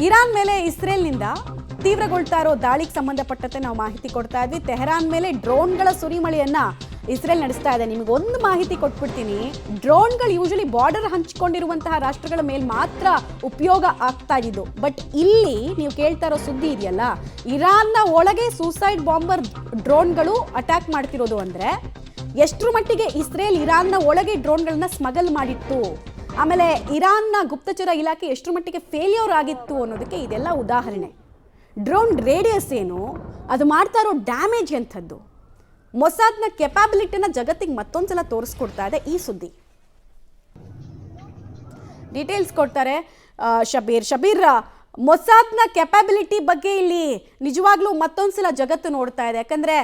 Iran ಮೇಲೆ ಇಸ್ರೇಲ್ನಿಂದ ತೀವ್ರಗೊಳ್ತಾ ಇರೋ ದಾಳಿಗೆ ಸಂಬಂಧಪಟ್ಟಂತೆ ನಾವು ಮಾಹಿತಿ ಕೊಡ್ತಾ ಇದ್ವಿ. ತೆಹರಾನ್ ಮೇಲೆ ಡ್ರೋನ್ಗಳ ಸುರಿಮಳೆಯನ್ನ ಇಸ್ರೇಲ್ ನಡೆಸ್ತಾ ಇದೆ. ನಿಮಗೆ ಒಂದು ಮಾಹಿತಿ ಕೊಟ್ಬಿಡ್ತೀನಿ. ಡ್ರೋನ್ಗಳು ಯೂಶಲಿ ಬಾರ್ಡರ್ ಹಂಚಿಕೊಂಡಿರುವಂತಹ ರಾಷ್ಟ್ರಗಳ ಮೇಲೆ ಮಾತ್ರ ಉಪಯೋಗ ಆಗ್ತಾ ಇದ್ದು. ಬಟ್ ಇಲ್ಲಿ ನೀವು ಕೇಳ್ತಾ ಇರೋ ಸುದ್ದಿ ಇದೆಯಲ್ಲ, ಇರಾನ್ನ ಒಳಗೆ ಸೂಸೈಡ್ ಬಾಂಬರ್ ಡ್ರೋನ್ಗಳು ಅಟ್ಯಾಕ್ ಮಾಡ್ತಿರೋದು ಅಂದ್ರೆ ಎಷ್ಟರ ಮಟ್ಟಿಗೆ ಇಸ್ರೇಲ್ ಇರಾನ್ನ ಒಳಗೆ ಡ್ರೋನ್ಗಳನ್ನ ಸ್ಮಗಲ್ ಮಾಡಿತ್ತು, ಆಮೇಲೆ ಇರಾನ್ನ ಗುಪ್ತಚರ ಇಲಾಖೆ ಎಷ್ಟರ ಮಟ್ಟಿಗೆ ಫೇಲ್ಯೂರ್ ಆಗಿತ್ತು ಅನ್ನೋದಕ್ಕೆ ಇದೆಲ್ಲ ಉದಾಹರಣೆ. ಡ್ರೋನ್ ರೇಡಿಯಸ್ ಏನು, ಅದು ಮಾಡ್ತಾ ಇರೋ ಡ್ಯಾಮೇಜ್ ಎಂಥದ್ದು, ಮೊಸಾದ್ನ ಕೆಪಾಬಿಲಿಟಿನ ಜಗತ್ತಿಗೆ ಮತ್ತೊಂದ್ಸಲ ತೋರಿಸ್ಕೊಡ್ತಾ ಇದೆ ಈ ಸುದ್ದಿ. ಡೀಟೇಲ್ಸ್ ಕೊಡ್ತಾರೆ ಶಬೀರ್. ಮೊಸಾದ್ನ ಕೆಪಾಬಿಲಿಟಿ ಬಗ್ಗೆ ಇಲ್ಲಿ ನಿಜವಾಗ್ಲೂ ಮತ್ತೊಂದ್ಸಲ ಜಗತ್ತು ನೋಡ್ತಾ ಇದೆ. ಯಾಕಂದ್ರೆ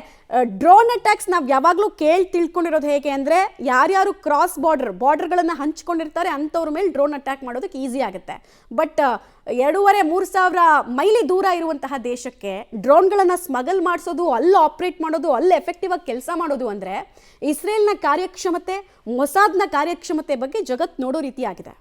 ಡ್ರೋನ್ ಅಟ್ಯಾಕ್ಸ್ ನಾವು ಯಾವಾಗಲೂ ತಿಳ್ಕೊಂಡಿರೋದು ಹೇಗೆ ಅಂದರೆ, ಯಾರ್ಯಾರು ಕ್ರಾಸ್ ಬಾರ್ಡರ್ಗಳನ್ನು ಹಂಚ್ಕೊಂಡಿರ್ತಾರೆ ಅಂಥವ್ರ ಮೇಲೆ ಡ್ರೋನ್ ಅಟ್ಯಾಕ್ ಮಾಡೋದಕ್ಕೆ ಈಸಿ ಆಗುತ್ತೆ. ಬಟ್ 2,500-3,000 ಮೈಲಿ ದೂರ ಇರುವಂತಹ ದೇಶಕ್ಕೆ ಡ್ರೋನ್ಗಳನ್ನು ಸ್ಮಗಲ್ ಮಾಡಿಸೋದು, ಅಲ್ಲಿ ಆಪ್ರೇಟ್ ಮಾಡೋದು, ಅಲ್ಲಿ ಎಫೆಕ್ಟಿವ್ ಆಗಿ ಕೆಲಸ ಮಾಡೋದು ಅಂದರೆ ಇಸ್ರೇಲ್ನ ಕಾರ್ಯಕ್ಷಮತೆ, ಮೊಸಾದ್ನ ಕಾರ್ಯಕ್ಷಮತೆ ಬಗ್ಗೆ ಜಗತ್ತು ನೋಡೋ ರೀತಿ ಆಗಿದೆ.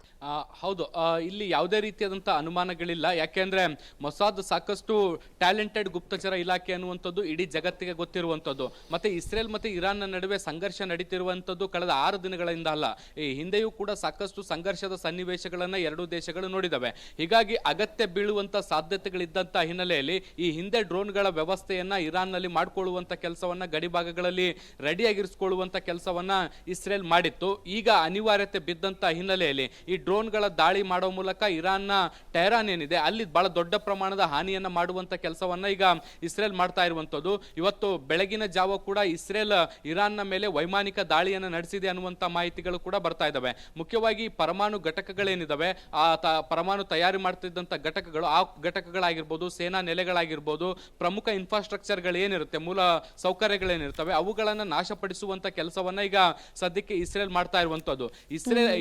ಹೌದು, ಇಲ್ಲಿ ಯಾವುದೇ ರೀತಿಯಾದಂಥ ಅನುಮಾನಗಳಿಲ್ಲ. ಯಾಕೆಂದ್ರೆ ಮೊಸಾದ್ ಸಾಕಷ್ಟು ಟ್ಯಾಲೆಂಟೆಡ್ ಗುಪ್ತಚರ ಇಲಾಖೆ ಅನ್ನುವಂಥದ್ದು ಇಡೀ ಜಗತ್ತಿಗೆ ಗೊತ್ತಿರುವಂಥದ್ದು. ಮತ್ತೆ ಇಸ್ರೇಲ್ ಮತ್ತೆ ಇರಾನ್ನ ನಡುವೆ ಸಂಘರ್ಷ ನಡೀತಿರುವಂಥದ್ದು ಕಳೆದ 6 ದಿನಗಳಿಂದ ಅಲ್ಲ, ಈ ಹಿಂದೆಯೂ ಕೂಡ ಸಾಕಷ್ಟು ಸಂಘರ್ಷದ ಸನ್ನಿವೇಶಗಳನ್ನ ಎರಡೂ ದೇಶಗಳು ನೋಡಿದವೆ. ಹೀಗಾಗಿ ಅಗತ್ಯ ಬೀಳುವಂತ ಸಾಧ್ಯತೆಗಳಿದ್ದಂತ ಹಿನ್ನೆಲೆಯಲ್ಲಿ ಈ ಹಿಂದೆ ಡ್ರೋನ್ಗಳ ವ್ಯವಸ್ಥೆಯನ್ನ ಇರಾನ್ನಲ್ಲಿ ಮಾಡಿಕೊಳ್ಳುವಂತ ಕೆಲಸವನ್ನ, ಗಡಿಭಾಗಗಳಲ್ಲಿ ರೆಡಿಯಾಗಿರಿಸಿಕೊಳ್ಳುವಂತ ಕೆಲಸವನ್ನ ಇಸ್ರೇಲ್ ಮಾಡಿತ್ತು. ಈಗ ಅನಿವಾರ್ಯತೆ ಬಿದ್ದಂತ ಹಿನ್ನೆಲೆಯಲ್ಲಿ ಈ ಡ್ರೋನ್ಗಳ ದಾಳಿ ಮಾಡೋ ಮೂಲಕ ಇರಾನ್ನ ಟೆಹರಾನ್ ಏನಿದೆ ಅಲ್ಲಿ ಬಹಳ ದೊಡ್ಡ ಪ್ರಮಾಣದ ಹಾನಿಯನ್ನ ಮಾಡುವಂತ ಕೆಲಸವನ್ನ ಈಗ ಇಸ್ರೇಲ್ ಮಾಡ್ತಾ ಇರುವಂತದ್ದು. ಇವತ್ತು ಬೆಳಗಿನ ಜಾವ ಕೂಡ ಇಸ್ರೇಲ್ ಇರಾನ್ನ ಮೇಲೆ ವೈಮಾನಿಕ ದಾಳಿಯನ್ನ ನಡೆಸಿದೆ ಅನ್ನುವಂತ ಮಾಹಿತಿಗಳು ಕೂಡ ಬರ್ತಾ ಇದಾವೆ. ಮುಖ್ಯವಾಗಿ ಪರಮಾಣು ಘಟಕಗಳೇನಿದಾವೆ, ಆ ಪರಮಾಣು ತಯಾರಿ ಮಾಡ್ತಿದ್ದಂತ ಘಟಕಗಳು, ಆ ಘಟಕಗಳಾಗಿರ್ಬೋದು, ಸೇನಾ ನೆಲೆಗಳಾಗಿರ್ಬೋದು, ಪ್ರಮುಖ ಇನ್ಫ್ರಾಸ್ಟ್ರಕ್ಚರ್ಗಳು ಏನಿರುತ್ತೆ, ಮೂಲ ಸೌಕರ್ಯಗಳೇನಿರ್ತವೆ, ಅವುಗಳನ್ನ ನಾಶಪಡಿಸುವಂತ ಕೆಲಸವನ್ನ ಈಗ ಸದ್ಯಕ್ಕೆ ಇಸ್ರೇಲ್ ಮಾಡ್ತಾ ಇರುವಂತದ್ದು.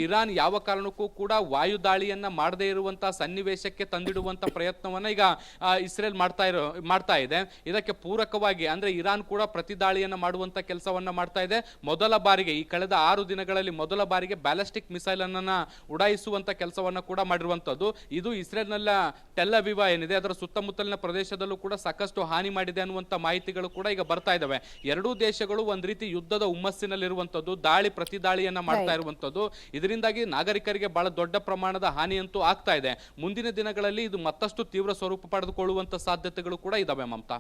ಇರಾನ್ ಯಾವ ಕಾರಣಕ್ಕೂ ಕೂಡ ವಾಯು ದಾಳಿಯನ್ನ ಮಾಡದೇ ಇರುವಂತಹ ಸನ್ನಿವೇಶಕ್ಕೆ ತಂದಿಡುವಂತ ಪ್ರಯತ್ನವನ್ನ ಈಗ ಇಸ್ರೇಲ್ ಮಾಡ್ತಾ ಇದೆ. ಇದಕ್ಕೆ ಪೂರಕವಾಗಿ ಅಂದ್ರೆ ಇರಾನ್ ಕೂಡ ಪ್ರತಿ ದಾಳಿಯನ್ನ ಮಾಡುವಂತ ಕೆಲಸವನ್ನ ಮಾಡ್ತಾ ಇದೆ. ಮೊದಲ ಬಾರಿಗೆ ಈ ಕಳೆದ 6 ದಿನಗಳಲ್ಲಿ ಮೊದಲ ಬಾರಿಗೆ ಬ್ಯಾಲಿಸ್ಟಿಕ್ ಮಿಸೈಲ್ ಅನ್ನ ಉಡಾಯಿಸುವಂತ ಕೆಲಸವನ್ನ ಕೂಡ ಮಾಡಿರುವಂತದ್ದು. ಇದು ಇಸ್ರೇಲ್ನ ಟೆಲ್ ಅವೀವ್ ಏನಿದೆ ಅದರ ಸುತ್ತಮುತ್ತಲಿನ ಪ್ರದೇಶದಲ್ಲೂ ಕೂಡ ಸಾಕಷ್ಟು ಹಾನಿ ಮಾಡಿದೆ ಅನ್ನುವಂತ ಮಾಹಿತಿಗಳು ಕೂಡ ಈಗ ಬರ್ತಾ ಇದಾವೆ. ಎರಡೂ ದೇಶಗಳು ಒಂದ್ ರೀತಿ ಯುದ್ಧದ ಹುಮ್ಮಸ್ಸಿನಲ್ಲಿರುವಂತದ್ದು, ಪ್ರತಿ ದಾಳಿಯನ್ನ ಮಾಡ್ತಾ ಇರುವಂತದ್ದು. ಇದರಿಂದಾಗಿ ನಾಗರಿಕರಿಗೆ ಬಹಳ ದೊಡ್ಡ ಪ್ರಮಾಣದ ಹಾನಿಯಂತೂ ಆಗ್ತಾ ಇದೆ. ಮುಂದಿನ ದಿನಗಳಲ್ಲಿ ಇದು ಮತ್ತಷ್ಟು ತೀವ್ರ ಸ್ವರೂಪ ಪಡೆದುಕೊಳ್ಳುವಂತ ಸಾಧ್ಯತೆಗಳು ಕೂಡ ಇದಾವೆ ಮಮತಾ.